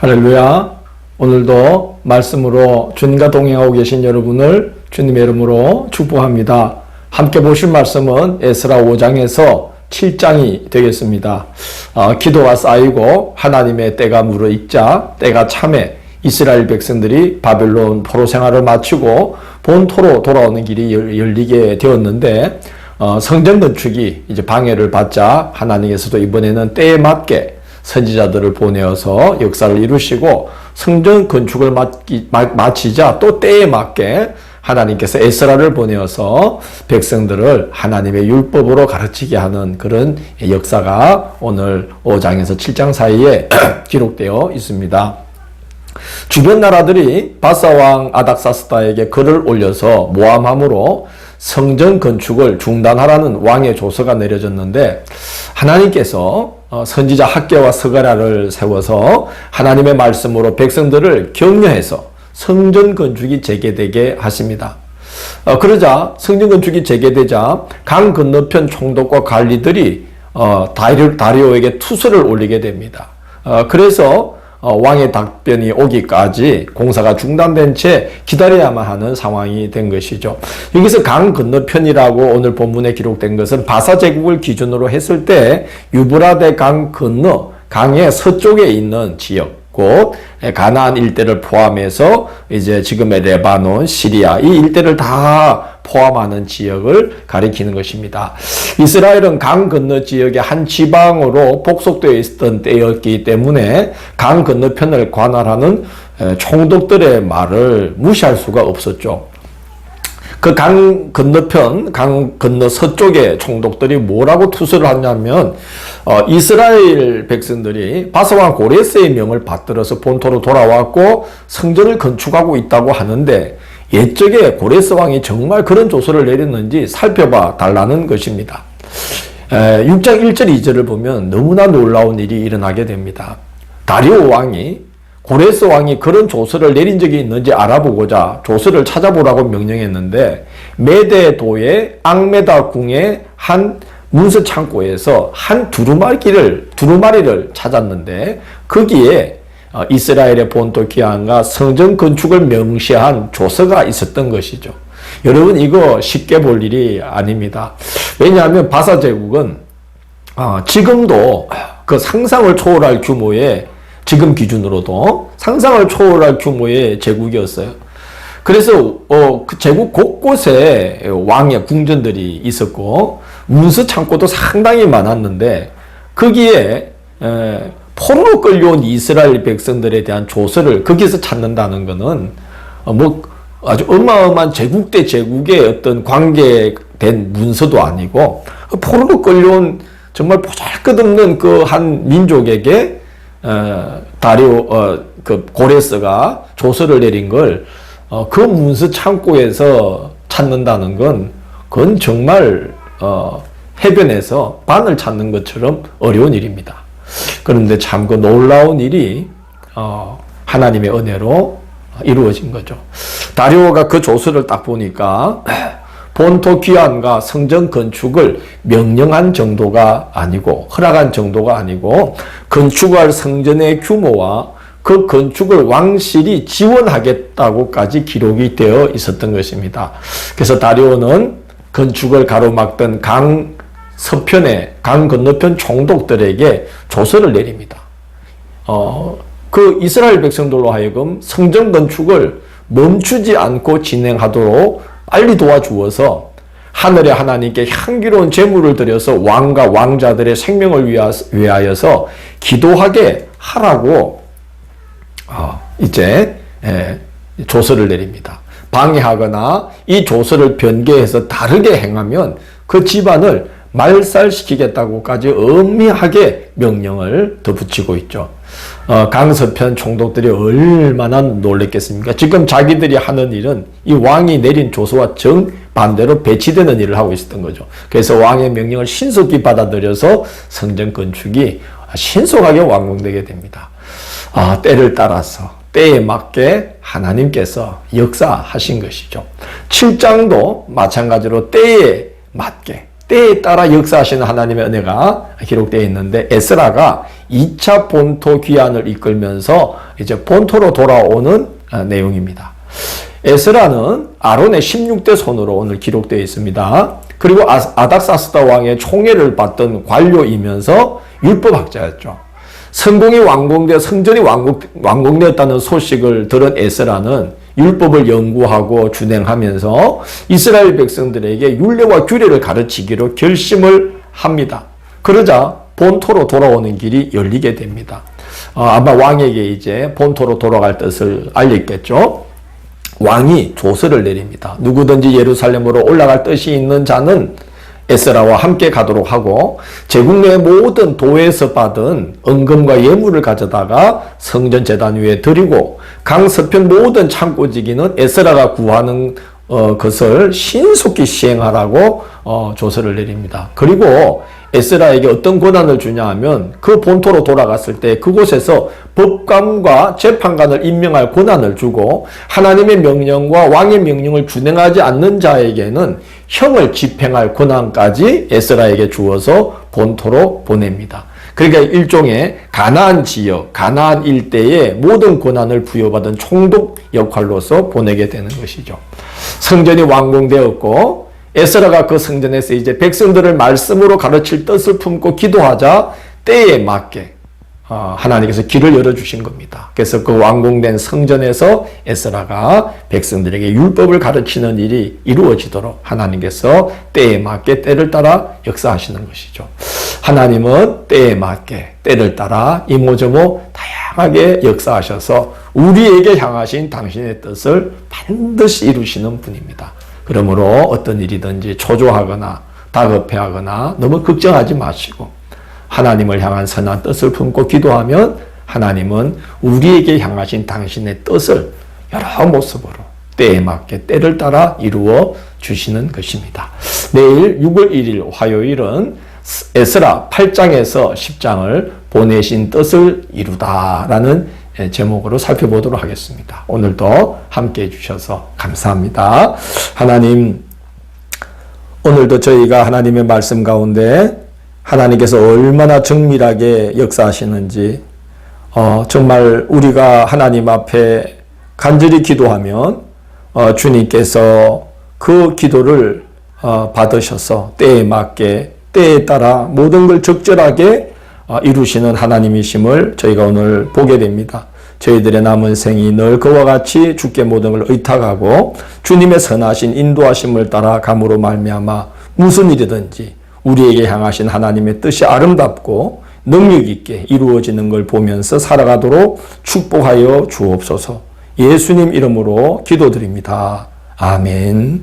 할렐루야. 오늘도 말씀으로 주님과 동행하고 계신 여러분을 주님의 이름으로 축복합니다. 함께 보실 말씀은 에스라 5장에서 7장이 되겠습니다. 기도가 쌓이고 하나님의 때가 무르익자 때가 참에 이스라엘 백성들이 바벨론 포로 생활을 마치고 본토로 돌아오는 길이 열리게 되었는데 성전 건축이 이제 방해를 받자 하나님께서도 이번에는 때에 맞게 선지자들을 보내어서 역사를 이루시고 성전 건축을 마치자 또 때에 맞게 하나님께서 에스라를 보내어서 백성들을 하나님의 율법으로 가르치게 하는 그런 역사가 오늘 5장에서 7장 사이에 기록되어 있습니다. 주변 나라들이 바사왕 아닥사스다에게 글을 올려서 모함함으로 성전 건축을 중단하라는 왕의 조서가 내려졌는데 하나님께서 선지자 학개와 스가랴를 세워서 하나님의 말씀으로 백성들을 격려해서 성전 건축이 재개되게 하십니다. 그러자 성전 건축이 재개되자 강 건너편 총독과 관리들이 다리오에게 투서를 올리게 됩니다. 그래서 왕의 답변이 오기까지 공사가 중단된 채 기다려야만 하는 상황이 된 것이죠. 여기서 강 건너편이라고 오늘 본문에 기록된 것은 바사 제국을 기준으로 했을 때 유브라데 강 건너 강의 서쪽에 있는 지역, 곧 가나안 일대를 포함해서 이제 지금의 레바논, 시리아 이 일대를 다 포함하는 지역을 가리키는 것입니다. 이스라엘은 강 건너 지역의 한 지방으로 복속되어 있었던 때였기 때문에 강 건너편을 관할하는 총독들의 말을 무시할 수가 없었죠. 그 강 건너편, 강 건너 서쪽의 총독들이 뭐라고 투서를 하냐면 이스라엘 백성들이 바사왕 고레스의 명을 받들어서 본토로 돌아왔고 성전을 건축하고 있다고 하는데 옛적에 고레스 왕이 정말 그런 조서를 내렸는지 살펴봐 달라는 것입니다. 6장 1절 2절을 보면 너무나 놀라운 일이 일어나게 됩니다. 다리오 왕이 고레스 왕이 그런 조서를 내린 적이 있는지 알아보고자 조서를 찾아보라고 명령했는데 메데도의 앙메다 궁의 한 문서 창고에서 한 두루마리를 찾았는데 거기에 이스라엘의 본토 기한과 성전 건축을 명시한 조서가 있었던 것이죠. 여러분 이거 쉽게 볼 일이 아닙니다. 왜냐하면 바사 제국은 지금도 그 상상을 초월할 규모의 지금 기준으로도 상상을 초월할 규모의 제국이었어요. 그래서 그 제국 곳곳에 왕의 궁전들이 있었고 문서 창고도 상당히 많았는데 거기에 포로로 끌려온 이스라엘 백성들에 대한 조서를 거기서 찾는다는 것은 아주 어마어마한 제국 대 제국의 어떤 관계된 문서도 아니고 포로로 끌려온 정말 보잘것없는 그 한 민족에게 그 고레스가 조서를 내린 걸 그 문서 창고에서 찾는다는 그건 정말 해변에서 바늘 찾는 것처럼 어려운 일입니다. 그런데 참 그 놀라운 일이 하나님의 은혜로 이루어진 거죠. 다리오가 그 조서를 딱 보니까 본토 귀환과 성전 건축을 명령한 정도가 아니고 허락한 정도가 아니고 건축할 성전의 규모와 그 건축을 왕실이 지원하겠다고까지 기록이 되어 있었던 것입니다. 그래서 다리오는 건축을 가로막던 강 건너편 총독들에게 조서를 내립니다. 그 이스라엘 백성들로 하여금 성전 건축을 멈추지 않고 진행하도록 빨리 도와주어서 하늘의 하나님께 향기로운 제물을 드려서 왕과 왕자들의 생명을 위하여서 기도하게 하라고 이제 조서를 내립니다. 방해하거나 이 조서를 변개해서 다르게 행하면 그 집안을 말살시키겠다고까지 엄미하게 명령을 덧붙이고 있죠. 강서편 총독들이 얼마나 놀랬겠습니까? 지금 자기들이 하는 일은 이 왕이 내린 조서와 정반대로 배치되는 일을 하고 있었던 거죠. 그래서 왕의 명령을 신속히 받아들여서 성전 건축이 신속하게 완공되게 됩니다. 때를 따라서 때에 맞게 하나님께서 역사하신 것이죠. 7장도 마찬가지로 때에 맞게 때에 따라 역사하시는 하나님의 은혜가 기록되어 있는데, 에스라가 2차 본토 귀환을 이끌면서 이제 본토로 돌아오는 내용입니다. 에스라는 아론의 16대 손으로 오늘 기록되어 있습니다. 그리고 아닥사스다 왕의 총애를 받던 관료이면서 율법학자였죠. 성공이 완공되어 성전이 완공되었다는 소식을 들은 에스라는 율법을 연구하고 준행하면서 이스라엘 백성들에게 율례와 규례를 가르치기로 결심을 합니다. 그러자 본토로 돌아오는 길이 열리게 됩니다. 아마 왕에게 이제 본토로 돌아갈 뜻을 알렸겠죠. 왕이 조서를 내립니다. 누구든지 예루살렘으로 올라갈 뜻이 있는 자는 에스라와 함께 가도록 하고, 제국 내 모든 도에서 받은 은금과 예물을 가져다가 성전 제단 위에 드리고, 강 서편 모든 창고지기는 에스라가 구하는 것을 신속히 시행하라고 조서를 내립니다. 그리고 에스라에게 어떤 권한을 주냐 하면, 그 본토로 돌아갔을 때 그곳에서 법관과 재판관을 임명할 권한을 주고, 하나님의 명령과 왕의 명령을 준행하지 않는 자에게는 형을 집행할 권한까지 에스라에게 주어서 본토로 보냅니다. 그러니까 일종의 가나안 지역, 가나안 일대의 모든 권한을 부여받은 총독 역할로서 보내게 되는 것이죠. 성전이 완공되었고, 에스라가 그 성전에서 이제 백성들을 말씀으로 가르칠 뜻을 품고 기도하자 때에 맞게 하나님께서 길을 열어주신 겁니다. 그래서 그 완공된 성전에서 에스라가 백성들에게 율법을 가르치는 일이 이루어지도록 하나님께서 때에 맞게 때를 따라 역사하시는 것이죠. 하나님은 때에 맞게 때를 따라 이모저모 다양하게 역사하셔서 우리에게 향하신 당신의 뜻을 반드시 이루시는 분입니다. 그러므로 어떤 일이든지 초조하거나 다급해하거나 너무 걱정하지 마시고, 하나님을 향한 선한 뜻을 품고 기도하면 하나님은 우리에게 향하신 당신의 뜻을 여러 모습으로 때에 맞게 때를 따라 이루어 주시는 것입니다. 내일 6월 1일 화요일은 에스라 8장에서 10장을 보내신 뜻을 이루다라는 제목으로 살펴보도록 하겠습니다. 오늘도 함께해 주셔서 감사합니다. 하나님, 오늘도 저희가 하나님의 말씀 가운데 하나님께서 얼마나 정밀하게 역사하시는지, 정말 우리가 하나님 앞에 간절히 기도하면 주님께서 그 기도를 받으셔서 때에 맞게 때에 따라 모든 걸 적절하게 이루시는 하나님이심을 저희가 오늘 보게 됩니다. 저희들의 남은 생이 늘 그와 같이 주께 모든 걸 의탁하고 주님의 선하신 인도하심을 따라 감으로 말미암아 무슨 일이든지 우리에게 향하신 하나님의 뜻이 아름답고 능력 있게 이루어지는 걸 보면서 살아가도록 축복하여 주옵소서. 예수님 이름으로 기도드립니다. 아멘.